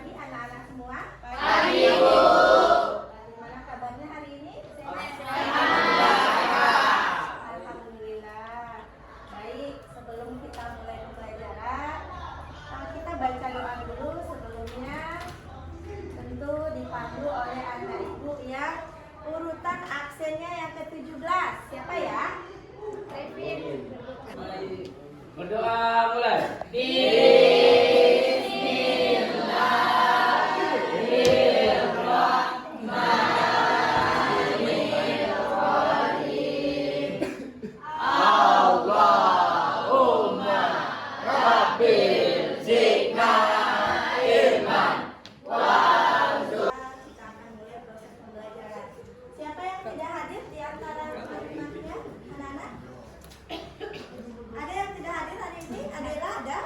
pagi anak-anak semua. Pagi, Bu. Bagaimana kabarnya hari ini? Sehat? Alhamdulillah. Baik, sebelum kita mulai pembelajaran, kita baca doa dulu sebelumnya. Tentu dipandu oleh anak ibu yang urutan aksennya yang ke-17. Siapa ya? Revin. Berdoa mulai. Allahumma Rabbil zikna ilman. Kita akan mulai proses pembelajaran. Siapa yang tidak hadir di antara teman-temannya, anak-anak? Ada yang tidak hadir hari ini? Adela ada?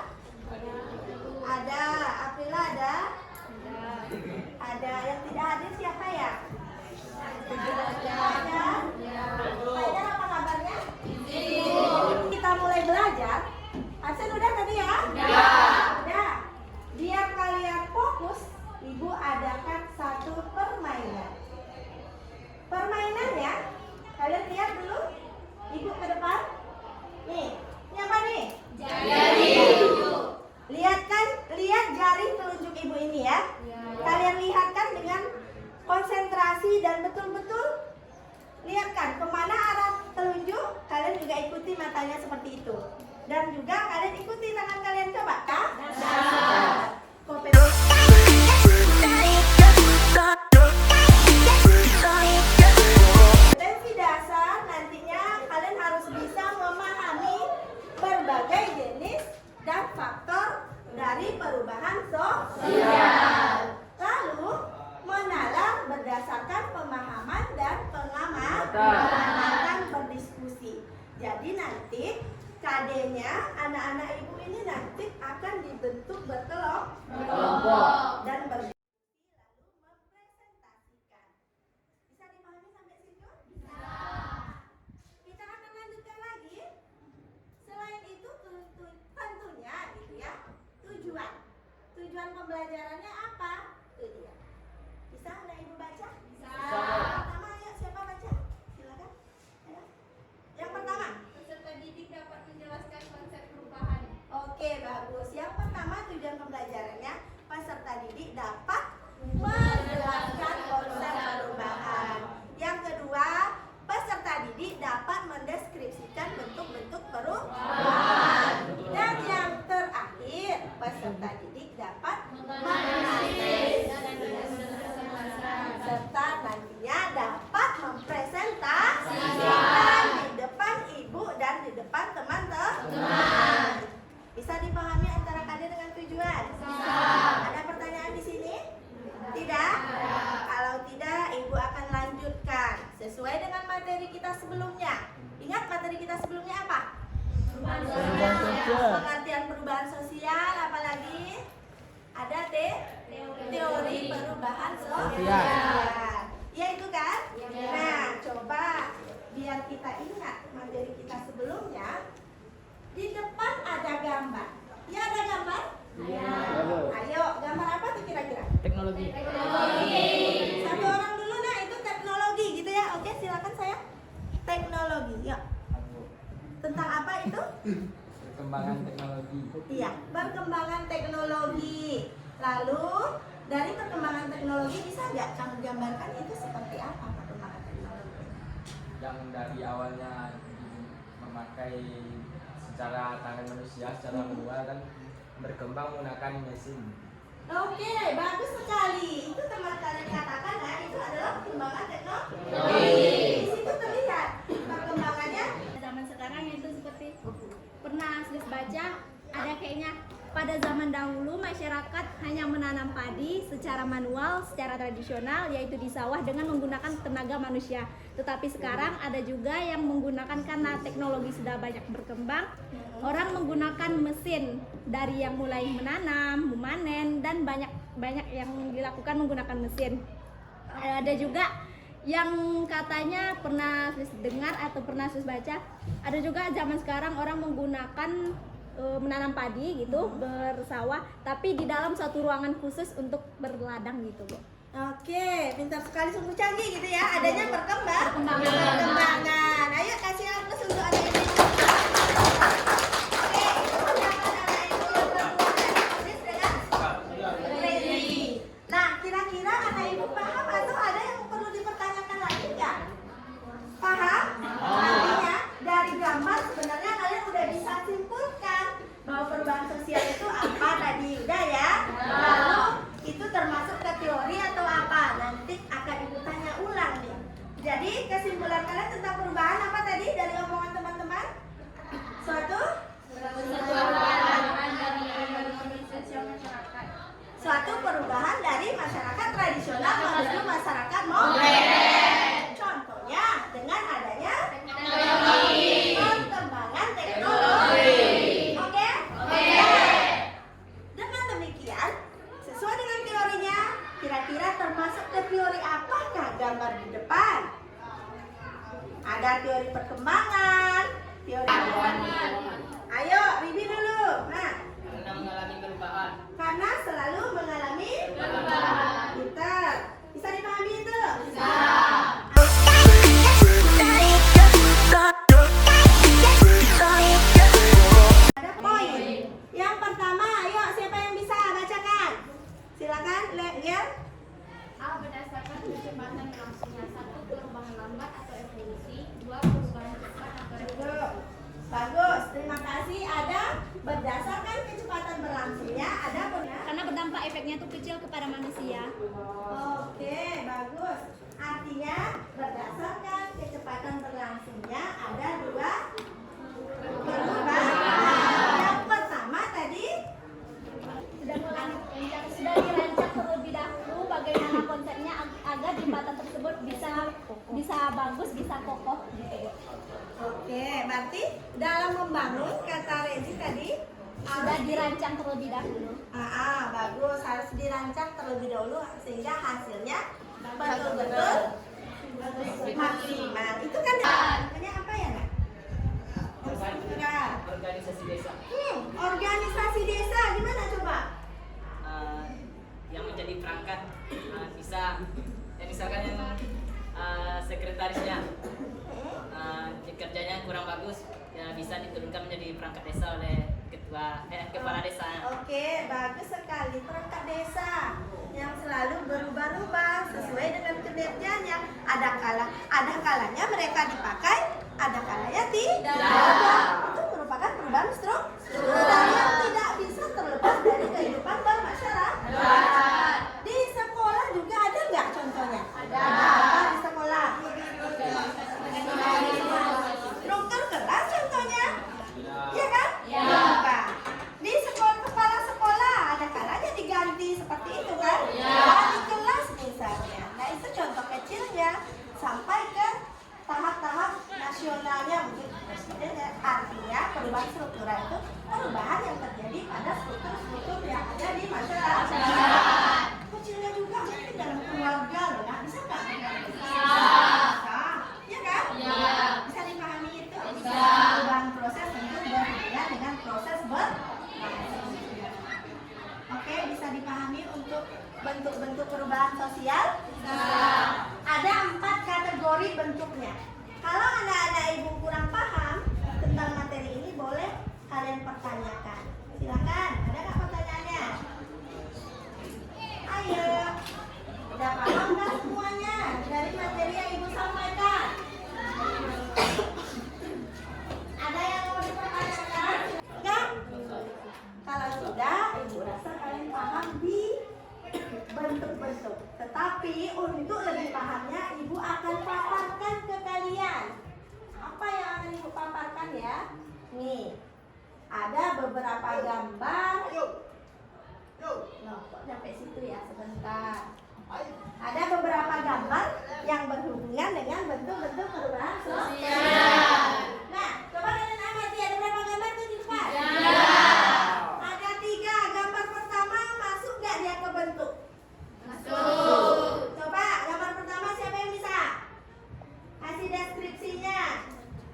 Ada. Aprila ada? Ada. Yang tidak hadir siapa ya? Ada. Fajar apa kabarnya? Kita mulai belajar. Absen udah tadi ya? Udah. Biar kalian fokus, Ibu adakan satu permainan. Permainan ya. Kalian lihat dulu. Ibu ke depan. Nih, ini apa nih? Jari telunjuk. Lihat kan? Lihat jari telunjuk Ibu ini ya. Kalian lihat kan dengan konsentrasi dan betul-betul lihat kan kemana arah telunjuk. Kalian juga ikuti matanya seperti itu. Dan juga kalian ikuti tangan kalian, coba ya. Kompetensi dasar nantinya kalian harus bisa memahami berbagai jenis dan faktor dari perubahan sosial. Lalu menalar berdasarkan pemahaman dan pengamatan berdiskusi. Jadi nanti KD-nya anak-anak ibu ini nanti akan dibentuk berkelompok dan berdiskusi lalu mempresentasikan. Bisa dipahami sampai situ? Bisa. Kita akan lanjutkan lagi. Selain itu tentunya gitu ya, tujuan. Tujuan pembelajarannya apa? Itu dia. Bisa anak ibu baca? Bisa. Pertama ayo siapa baca? Silakan. Ayo. Yang pertama. Peserta didik dapat menjelaskan konsep perubahan. Oke, bagus. Yang pertama tujuan pembelajarannya peserta didik dapat menjelaskan konsep perubahan. Yang kedua, peserta didik dapat mendeskripsikan bentuk-bentuk perubahan. Dan yang terakhir, peserta didik dapat menganalisis serta nantinya dapat mempresentasikan di depan ibu dan di depan teman-teman. Bisa dipahami antara kalian dengan tujuan? Ada pertanyaan di sini? Tidak? Kalau tidak, ibu akan lanjutkan sesuai dengan materi kita sebelumnya. Ingat materi kita sebelumnya apa? Pengertian perubahan sosial, apalagi? Ada teori perubahan sosial. Ya itu kan? Nah, coba biar kita ingat materi kita sebelumnya. Di depan ada gambar. Ya ada gambar? Ayo, gambar apa tuh kira-kira? Teknologi. Satu orang dulu, nah itu teknologi gitu ya. Oke, silakan saya. Teknologi, yuk. Tentang apa itu? Perkembangan teknologi. Iya, perkembangan teknologi. Lalu dari perkembangan teknologi bisa nggak kamu gambarkan itu seperti apa perkembangan teknologi? Yang dari awalnya memakai secara tangan manusia secara manual kan berkembang menggunakan mesin. Oke, bagus sekali. Itu teman kalian katakan, nah itu adalah perkembangan teknologi. Di situ terlihat perkembangannya. Zaman sekarang itu seperti pernah Sis baca, ada kayaknya pada zaman dahulu masyarakat hanya menanam padi secara manual, secara tradisional, yaitu di sawah dengan menggunakan tenaga manusia. Tetapi sekarang ada juga yang menggunakan, karena teknologi sudah banyak berkembang, orang menggunakan mesin dari yang mulai menanam, memanen, dan banyak yang dilakukan menggunakan mesin. Ada juga yang katanya pernah Sis dengar atau pernah Sis baca, ada juga zaman sekarang orang menggunakan menanam padi gitu, bersawah, tapi di dalam satu ruangan khusus untuk berladang gitu, Bu. Oke, pintar sekali, sungguh canggih gitu ya. Adanya perkembangan. Ayo kasih aplaus untuk anak ibu. Oke, itu persiapan anak ibu yang berkeluarga ditulis dengan ready. Nah, kira-kira anak ibu paham atau ada yang perlu dipertanyakan lagi nggak? Paham? Artinya dari gambar sebenarnya kalian udah bisa simpulkan bahwa perubahan sosial itu apa tadi, udah ya? Lalu itu termasuk ke teori atau apa? Nanti akan ibu tanya ulang nih. Jadi kesimpulan kalian tentang perubahan apa tadi dari omongan teman-teman? Suatu perubahan dari masyarakat tradisional menuju masyarakat modern. Contohnya dengan adanya perkembangan teknologi. Oke? Dengan demikian, sesuai dengan teorinya, kira-kira termasuk ke teori apakah gambar di depan? Ada teori perkembangan, teori Ayo, Bibi dulu. Nah, Karena mengalami perubahan. karena selalu mengalami perubahan. Pintar. Bisa dipahami itu? Bisa. Ada poin. Yang pertama, ayo siapa yang bisa bacakan? Silakan, Gel. A. Berdasarkan kecepatan langsungnya. 1. Perubahan lambat atau evolusi. 2. Perubahan cepat atau revolusi. Cukup. Bagus, terima kasih. Ada berdasarkan kecepatan berlangsungnya, ada Karena berdampak efeknya tuh kecil kepada manusia. Oke, bagus. Artinya berdasarkan kecepatan berlangsungnya ada dua perubahan. Yang pertama tadi Sudah dirancang terlebih dahulu bagaimana konsepnya agar jembatan tersebut bisa bagus, bisa kokoh gitu. oke, berarti dalam membangun kata Rezi tadi Sudah dirancang terlebih dahulu. bagus, harus dirancang terlebih dahulu sehingga hasilnya betul-betul maksimal. Itu kan namanya apa ya, Nak? Organisasi desa Organisasi desa gimana coba? yang menjadi perangkat bisa misalkan yang sekretarisnya kerjanya kurang bagus ya bisa diturunkan menjadi perangkat desa oleh kepala desa. Oke, bagus sekali. Perangkat desa yang selalu berubah-ubah sesuai dengan kinerjanya. Ada kalanya mereka dipakai, ada kalanya tidak. Itu merupakan perubahan struktural yang tidak bisa terlepas dari kehidupan bermasyarakat. Di sekolah juga ada nggak contohnya? Ada. Apa di sekolah? Struktur kelas contohnya? Iya kan? Iya. Di sekolah kepala sekolah ada kalanya diganti seperti itu kan? Di kelas misalnya. Nah itu contoh kecilnya sampai ke tahap-tahap nasionalnya mungkin presidennya. Artinya perubahan struktural itu perubahan yang terjadi pada struktur-struktur yang ada di masyarakat. Kecilnya juga mungkin dalam keluarga loh, nah bisa nggak? Bisa. Iya kan? Bisa dipahami itu? Bisa. Perubahan proses tentu berhubungan dengan proses Oke, bisa dipahami untuk bentuk-bentuk perubahan sosial? Ada 4 kategori bentuknya. Kalau anak-anak ibu kurang paham tentang materi ini, boleh kalian pertanyakan. Silakan, ada nggak pertanyaannya? Ayo, udah paham nggak semuanya dari materi yang ibu sampaikan? Ada yang mau dipertanyakan? Enggak? Kalau sudah, ibu rasa kalian paham di bentuk-bentuk. Tetapi untuk lebih pahamnya, ibu akan paparkan ke kalian. Apa yang akan ibu paparkan ya? Nih, ada beberapa gambar. Loh, kok sampai situ ya? Sebentar. Ada beberapa gambar yang berhubungan dengan bentuk-bentuk perubahan sosial. Nah, coba kalian amati, ada berapa gambar tuh di depan? Ada 3. Gambar pertama masuk nggak dia ke bentuk? Masuk. Coba gambar pertama siapa yang bisa? Kasih deskripsinya.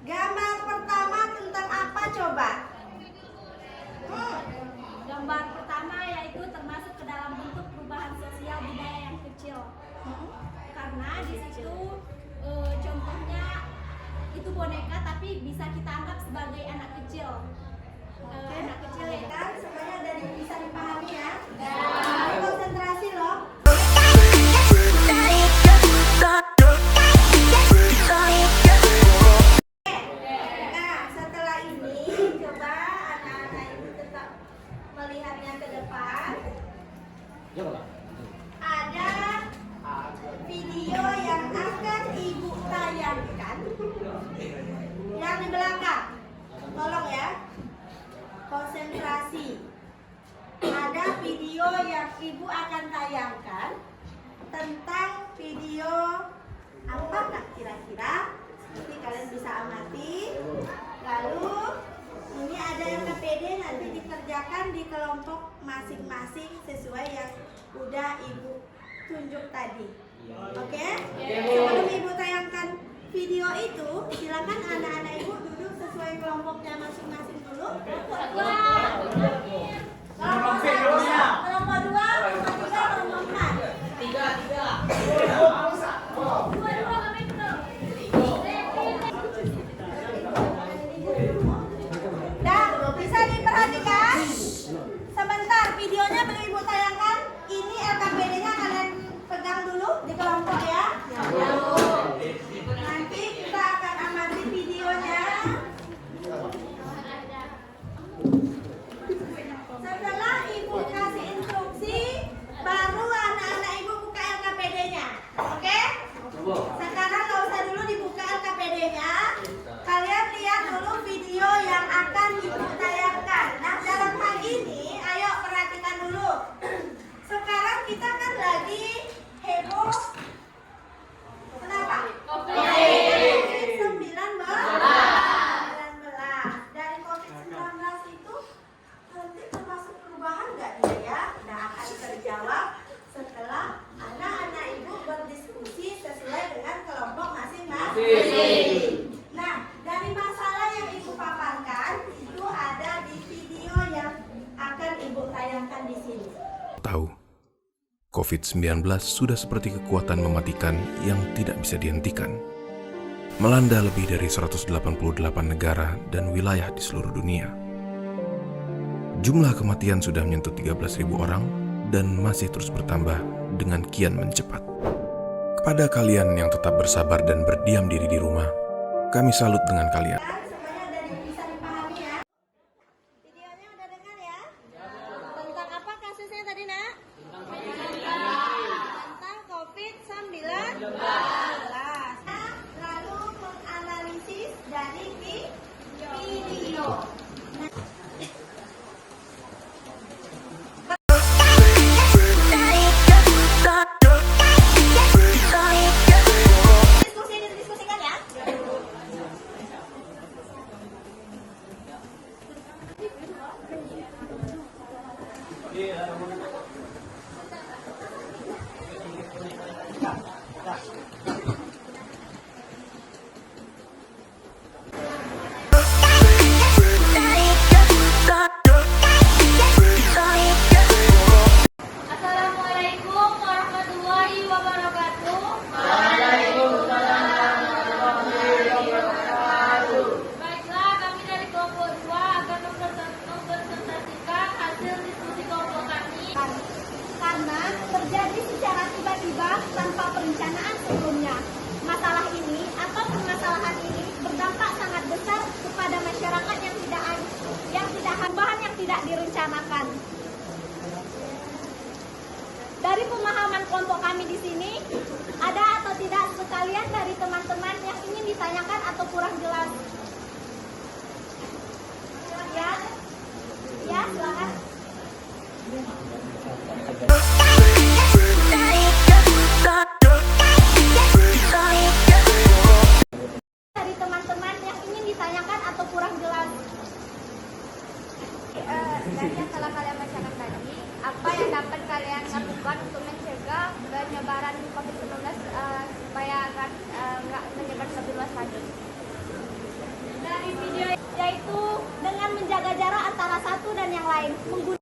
Gambar pertama tentang apa coba? boneka, tapi bisa kita anggap sebagai anak kecil. Anak kecil ya. Kan semuanya udah bisa dipahami ya? Konsentrasi loh. Nah, setelah ini coba anak-anak ibu tetap melihatnya ke depan. Ada video yang akan ibu tayangkan yang di belakang. Tolong ya, konsentrasi. Ada video yang ibu akan tayangkan tentang video apa nak kira-kira? Nanti kalian bisa amati. Lalu ini ada yang KPD, nanti dikerjakan di kelompok masing-masing sesuai yang udah ibu tunjuk tadi. Oke? Sebelum ibu tayangkan video itu, silakan anak-anak ibu duduk sesuai kelompoknya masing-masing dulu. Kelompok 1, kelompok 2, kelompok 3, kelompok 4. Dan bisa diperhatikan. Sebentar, videonya belum ibu tayangkan. Ini LKPD-nya kalian pegang dulu di kelompok ya. Nanti kita akan amati videonya. Setelah ibu kasih instruksi, baru anak-anak ibu buka LKPD-nya. Oke? Sekarang nggak usah dulu dibuka LKPD-nya. Kalian lihat dulu video yang akan ibu tayangkan. Nah, dalam hal ini, ayo perhatikan dulu. Sekarang kita kan lagi heboh. Kenapa? COVID-19. Dari COVID-19 itu nanti termasuk perubahan nggak dia ya? Nah, akan terjawab setelah anak-anak ibu berdiskusi sesuai dengan kelompok masing-masing. Nah, dari masalah yang ibu paparkan itu ada di video yang akan ibu tayangkan di sini. Tahu, COVID-19 sudah seperti kekuatan mematikan yang tidak bisa dihentikan. Melanda lebih dari 188 negara dan wilayah di seluruh dunia. Jumlah kematian sudah menyentuh 13.000 orang dan masih terus bertambah dengan kian mencepat. Kepada kalian yang tetap bersabar dan berdiam diri di rumah, kami salut dengan kalian. Semuanya udah bisa dipahami ya? Videonya udah dengar ya? Tentang apa kasusnya tadi nak? Tentang COVID-19. Lalu menganalisis dari video. Diskusikan ya. Assalamualaikum warahmatullahi wabarakatuh. Baiklah, kami dari kelompok 2 akan mempresentasikan hasil diskusi kelompok kami. Karena terjadi secara tiba-tiba tanpa perencanaan sebelumnya. Masalah ini atau permasalahan ini berdampak sangat besar kepada masyarakat yang tidak direncanakan. Dari pemahaman kelompok kami di sini, ada atau tidak sekalian dari teman-teman yang ingin ditanyakan atau kurang jelas? Ya, ya silakan. Dari teman-teman yang ingin ditanyakan atau kurang jelas? Dari yang telah kalian bacakan tadi, apa yang dapat kalian lakukan untuk mencegah penyebaran COVID-19 supaya nggak menyebar lebih luas lagi? Dari video yaitu dengan menjaga jarak antara satu dan yang lain, menggunakan